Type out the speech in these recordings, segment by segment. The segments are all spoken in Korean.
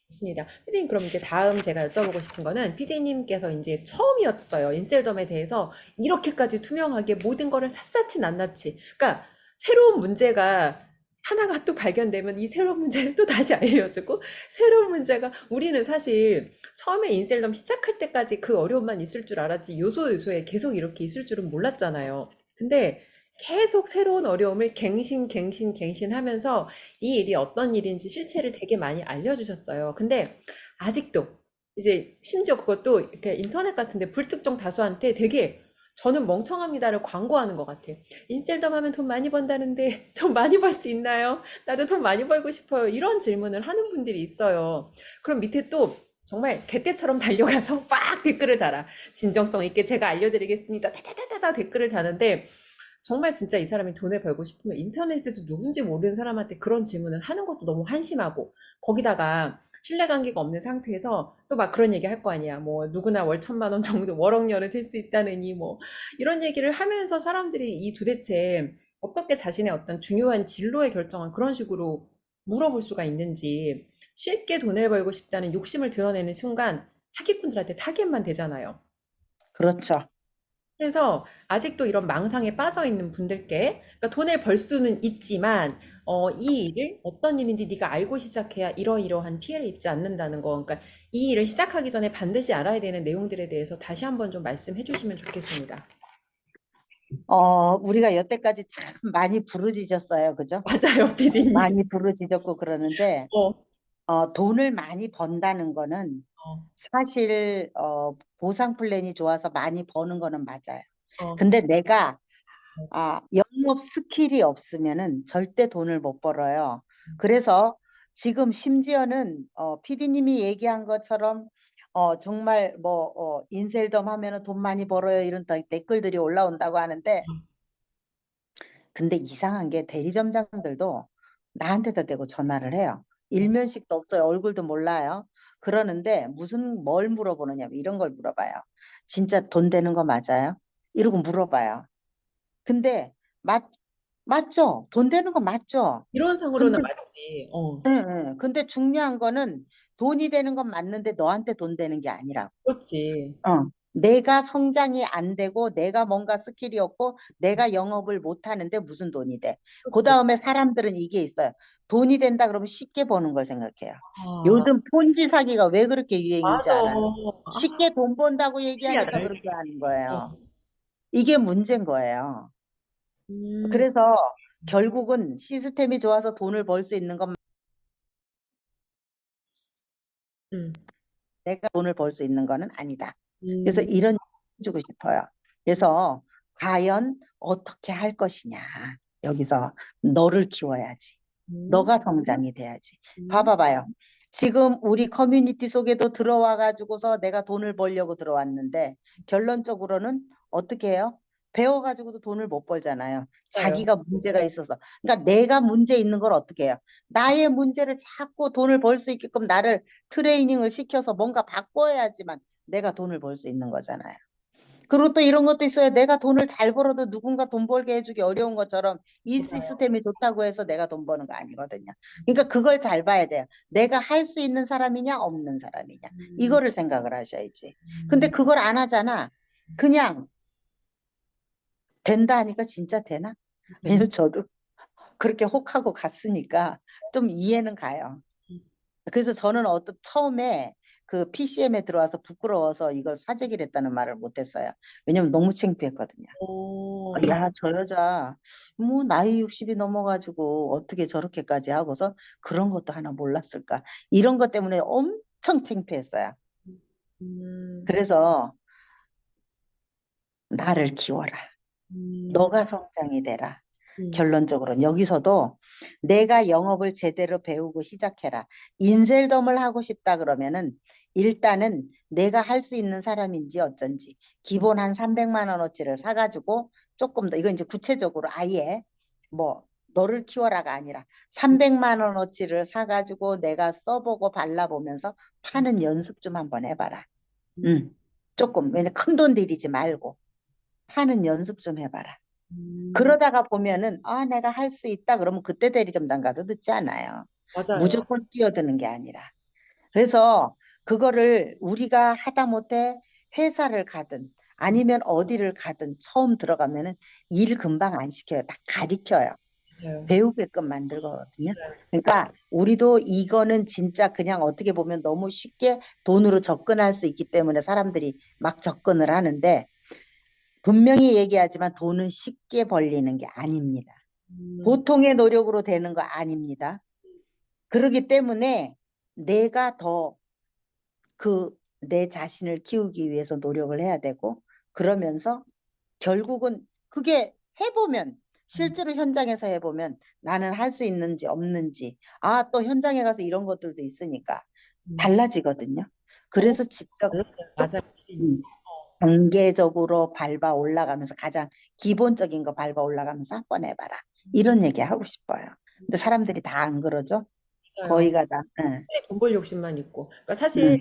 맞습니다. 피디님, 그럼 이제 다음 제가 여쭤보고 싶은 거는 피디님께서 이제 처음이었어요. 인셀덤에 대해서 이렇게까지 투명하게 모든 거를 샅샅이 낱낱이. 그러니까 새로운 문제가 하나가 또 발견되면 이 새로운 문제를 또 다시 알려주고 새로운 문제가 우리는 사실 처음에 인셀덤 시작할 때까지 그 어려움만 있을 줄 알았지 요소 요소에 계속 이렇게 있을 줄은 몰랐잖아요. 근데 계속 새로운 어려움을 갱신하면서 이 일이 어떤 일인지 실체를 되게 많이 알려주셨어요. 근데 아직도 이제 심지어 그것도 이렇게 인터넷 같은데 불특정 다수한테 되게 저는 멍청합니다를 광고하는 것 같아요. 인셀덤 하면 돈 많이 번다는데 돈 많이 벌 수 있나요? 나도 돈 많이 벌고 싶어요. 이런 질문을 하는 분들이 있어요. 그럼 밑에 또 정말 개떼처럼 달려가서 빡 댓글을 달아. 진정성 있게 제가 알려드리겠습니다. 다다다다다 댓글을 다는데 정말 진짜 이 사람이 돈을 벌고 싶으면 인터넷에서 누군지 모르는 사람한테 그런 질문을 하는 것도 너무 한심하고 거기다가 신뢰관계가 없는 상태에서 또 막 그런 얘기 할 거 아니야. 뭐 누구나 월 1,000만 원 정도 월억녀를 될 수 있다느니 뭐 이런 얘기를 하면서 사람들이 이 도대체 어떻게 자신의 어떤 중요한 진로의 결정을 그런 식으로 물어볼 수가 있는지 쉽게 돈을 벌고 싶다는 욕심을 드러내는 순간 사기꾼들한테 타겟만 되잖아요. 그렇죠. 그래서 아직도 이런 망상에 빠져 있는 분들께 그러니까 돈을 벌 수는 있지만 이 일을 어떤 일인지 네가 알고 시작해야 이러이러한 피해를 입지 않는다는 거. 그러니까 이 일을 시작하기 전에 반드시 알아야 되는 내용들에 대해서 다시 한번 좀 말씀해 주시면 좋겠습니다. 우리가 여태까지 참 많이 부르짖었어요. 그죠? 맞아요, 피디님. 많이 부르짖었고 그러는데, 어, 돈을 많이 번다는 거는 어, 사실, 보상 플랜이 좋아서 많이 버는 거는 맞아요. 어. 근데 내가, 영업 스킬이 없으면은 절대 돈을 못 벌어요. 그래서 지금 심지어는, PD님이 얘기한 것처럼, 정말 뭐, 인셀덤 하면은 돈 많이 벌어요. 이런 댓글들이 올라온다고 하는데, 근데 이상한 게 대리점장들도 나한테다 대고 전화를 해요. 일면식도 없어요. 얼굴도 몰라요. 그러는데 무슨 뭘 물어보느냐 이런 걸 물어봐요. 진짜 돈 되는 거 맞아요? 이러고 물어봐요. 근데 맞죠? 돈 되는 거 맞죠? 이론상으로는 근데 맞지. 예, 예. 근데 중요한 거는 돈이 되는 건 맞는데 너한테 돈 되는 게 아니라 그렇지. 내가 성장이 안 되고 내가 뭔가 스킬이 없고 내가 영업을 못 하는데 무슨 돈이 돼. 그 그렇지. 다음에 사람들은 이게 있어요. 돈이 된다 그러면 쉽게 버는 걸 생각해요. 아, 요즘 폰지 사기가 왜 그렇게 유행인지 맞아. 알아요? 아, 쉽게 돈 번다고 얘기하니까 신기하다. 그렇게 하는 거예요. 어. 이게 문제인 거예요. 음, 그래서 결국은 시스템이 좋아서 돈을 벌 수 있는 건 음, 내가 돈을 벌 수 있는 거는 아니다. 그래서 음, 이런 얘기 해주고 싶어요. 그래서 과연 어떻게 할 것이냐. 여기서 너를 키워야지. 음, 너가 성장이 돼야지. 음. 봐봐봐요. 지금 우리 커뮤니티 속에도 들어와 가지고서 내가 돈을 벌려고 들어왔는데 결론적으로는 어떻게 해요? 배워가지고도 돈을 못 벌잖아요. 맞아요. 자기가 문제가 있어서. 그러니까 내가 문제 있는 걸 어떻게 해요? 나의 문제를 자꾸 돈을 벌 수 있게끔 나를 트레이닝을 시켜서 뭔가 바꿔야지만 내가 돈을 벌 수 있는 거잖아요. 그리고 또 이런 것도 있어요. 내가 돈을 잘 벌어도 누군가 돈 벌게 해주기 어려운 것처럼 이 맞아요. 시스템이 좋다고 해서 내가 돈 버는 거 아니거든요. 그러니까 그걸 잘 봐야 돼요. 내가 할 수 있는 사람이냐 없는 사람이냐. 음, 이거를 생각을 하셔야지. 근데 음, 그걸 안 하잖아. 그냥 된다 하니까 진짜 되나? 음. 왜냐면 저도 그렇게 혹하고 갔으니까 좀 이해는 가요. 그래서 저는 처음에 그 PCM에 들어와서 부끄러워서 이걸 사재기를 했다는 말을 못했어요. 왜냐면 너무 창피했거든요. 오, 야, 저 여자, 뭐, 나이 60이 넘어가지고 어떻게 저렇게까지 하고서 그런 것도 하나 몰랐을까. 이런 것 때문에 엄청 창피했어요. 음, 그래서 나를 키워라. 음, 너가 성장이 되라. 음, 결론적으로는 여기서도 내가 영업을 제대로 배우고 시작해라. 인셀덤을 하고 싶다 그러면은 일단은 내가 할 수 있는 사람인지 어쩐지 기본 한 300만 원어치를 사가지고 조금 더 이건 이제 구체적으로 아예 뭐 너를 키워라가 아니라 300만 원어치를 사가지고 내가 써보고 발라보면서 파는 연습 좀 한번 해봐라. 음, 음, 조금 왜냐 큰 돈 들이지 말고 파는 연습 좀 해봐라. 음, 그러다가 보면은 내가 할 수 있다 그러면 그때 대리점장 가도 늦지 않아요. 맞아요. 무조건 뛰어드는 게 아니라 그래서 그거를 우리가 하다못해 회사를 가든 아니면 어디를 가든 처음 들어가면은 일 금방 안 시켜요. 다 가리켜요. 맞아요. 배우게끔 만들거든요. 그러니까 우리도 이거는 진짜 그냥 어떻게 보면 너무 쉽게 돈으로 접근할 수 있기 때문에 사람들이 막 접근을 하는데 분명히 얘기하지만 돈은 쉽게 벌리는 게 아닙니다. 음, 보통의 노력으로 되는 거 아닙니다. 그렇기 때문에 내가 더 내 자신을 키우기 위해서 노력을 해야 되고 그러면서 결국은 그게 해보면 실제로 현장에서 해보면 나는 할 수 있는지 없는지 또 현장에 가서 이런 것들도 있으니까 음. 달라지거든요. 너무 그래서 직접 달랐어요. 조- 맞아요. 피디님. 음, 단계적으로 밟아 올라가면서 가장 기본적인 거 밟아 올라가면서 한번 해봐라. 이런 얘기 하고 싶어요. 근데 사람들이 다 안 그러죠? 맞아요. 거의가 다. 응, 돈 벌 욕심만 있고. 그러니까 사실 응.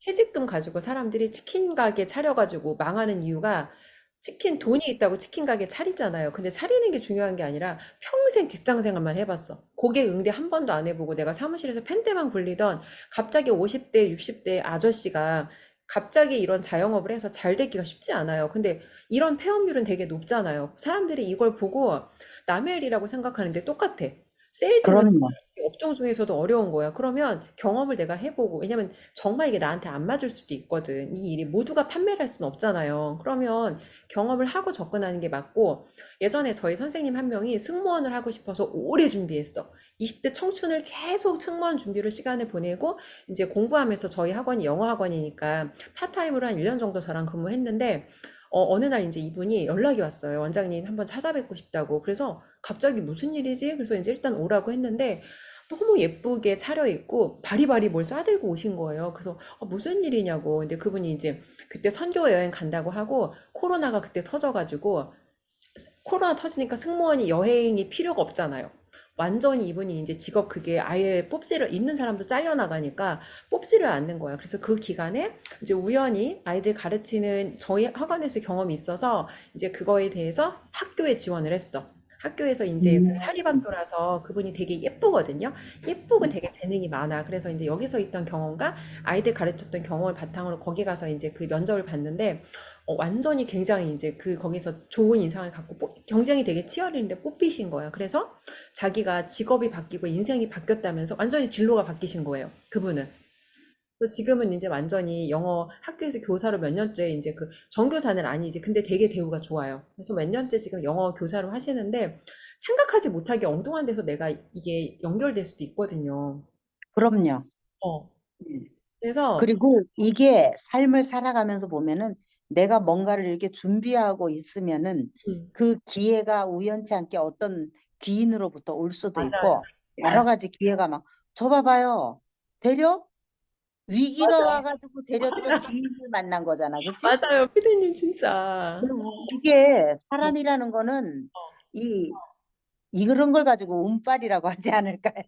퇴직금 가지고 사람들이 치킨 가게 차려가지고 망하는 이유가 치킨 돈이 있다고 치킨 가게 차리잖아요. 근데 차리는 게 중요한 게 아니라 평생 직장 생활만 해봤어. 고객 응대 한 번도 안 해보고 내가 사무실에서 펜대만 굴리던 갑자기 50대, 60대 아저씨가 갑자기 이런 자영업을 해서 잘 되기가 쉽지 않아요. 근데 이런 폐업률은 되게 높잖아요. 사람들이 이걸 보고 남의 일이라고 생각하는데 똑같아. 세일즈는 그럼요. 업종 중에서도 어려운 거야. 그러면 경험을 내가 해보고, 왜냐면 정말 이게 나한테 안 맞을 수도 있거든. 이 일이 모두가 판매를 할 수는 없잖아요. 그러면 경험을 하고 접근하는 게 맞고, 예전에 저희 선생님 한 명이 승무원을 하고 싶어서 오래 준비했어. 20대 청춘을 계속 승무원 준비로 시간을 보내고, 이제 공부하면서 저희 학원이 영어 학원이니까 파타임으로 한 1년 정도 저랑 근무했는데, 어느 날 이제 이분이 연락이 왔어요. 원장님 한번 찾아뵙고 싶다고. 그래서 갑자기 무슨 일이지? 그래서 이제 일단 오라고 했는데, 너무 예쁘게 차려입고 바리바리 뭘 싸들고 오신 거예요. 그래서 무슨 일이냐고. 근데 그분이 이제 그때 선교 여행 간다고 하고 코로나가 그때 터져가지고 코로나 터지니까 승무원이 여행이 필요가 없잖아요. 완전히 이분이 이제 직업 그게 아예 뽑지를 있는 사람도 잘려나가니까 뽑지를 않는 거야. 그래서 그 기간에 이제 우연히 아이들 가르치는 저희 학원에서 경험이 있어서 이제 그거에 대해서 학교에 지원을 했어. 학교에서 이제 그 음, 사립학교라서 그분이 되게 예쁘거든요. 예쁘고 되게 재능이 많아. 그래서 이제 여기서 있던 경험과 아이들 가르쳤던 경험을 바탕으로 거기 가서 이제 그 면접을 봤는데 완전히 굉장히 이제 거기서 좋은 인상을 갖고 경쟁이 되게 치열했는데 뽑히신 거예요. 그래서 자기가 직업이 바뀌고 인생이 바뀌었다면서 완전히 진로가 바뀌신 거예요. 그분은. 그래서 지금은 이제 완전히 영어 학교에서 교사로 몇 년째 이제 그 전교사는 아니지. 근데 되게 대우가 좋아요. 그래서 몇 년째 지금 영어 교사로 하시는데 생각하지 못하게 엉뚱한 데서 내가 이게 연결될 수도 있거든요. 그럼요. 어. 음. 그래서 그리고 이게 삶을 살아가면서 보면은 내가 뭔가를 이렇게 준비하고 있으면은 음, 그 기회가 우연치 않게 어떤 귀인으로부터 올 수도 맞아요. 있고 여러 가지 기회가 막 저 봐봐요. 되려 위기가 맞아. 와가지고 데려다가 귀인을 만난 거잖아. 그치? 맞아요. 피디님 진짜. 그리고 이게 어. 사람이라는 거는 이 이런 걸 가지고 운빨이라고 하지 않을까요?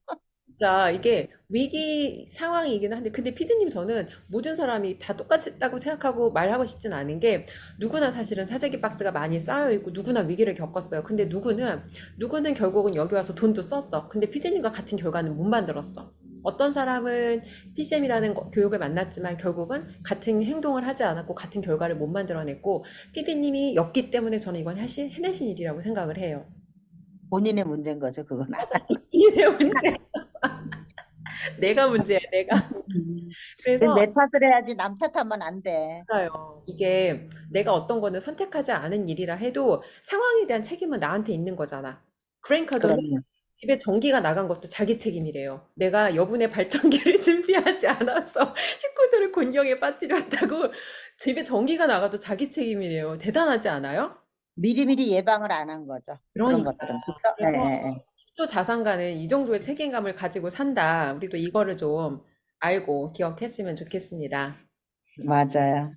진짜 이게 위기 상황이긴 한데 근데 피디님 저는 모든 사람이 다 똑같다고 생각하고 말하고 싶진 않은 게 누구나 사실은 사재기 박스가 많이 쌓여 있고 누구나 위기를 겪었어요. 근데 누구는 결국은 여기 와서 돈도 썼어. 근데 피디님과 같은 결과는 못 만들었어. 어떤 사람은 PCM이라는 교육을 만났지만 결국은 같은 행동을 하지 않았고 같은 결과를 못 만들어냈고 피디님이 였기 때문에 저는 이건 해내신 일이라고 생각을 해요. 본인의 문제인 거죠, 그건. 이게 문제. 내가 문제야, 내가. 그래서 내 탓을 해야지 남 탓하면 안 돼. 맞아요. 이게 내가 어떤 거는 선택하지 않은 일이라 해도 상황에 대한 책임은 나한테 있는 거잖아. 그레인카도는 그럼요. 집에 전기가 나간 것도 자기 책임이래요. 내가 여분의 발전기를 준비하지 않아서 식구들을 곤경에 빠뜨렸다고 집에 전기가 나가도 자기 책임이래요. 대단하지 않아요? 미리미리 예방을 안 한 거죠. 그런 그러니까. 것들은. 그렇죠? 예, 그래서 예, 예. 식조 자산가는 이 정도의 책임감을 가지고 산다. 우리도 이거를 좀 알고 기억했으면 좋겠습니다. 맞아요.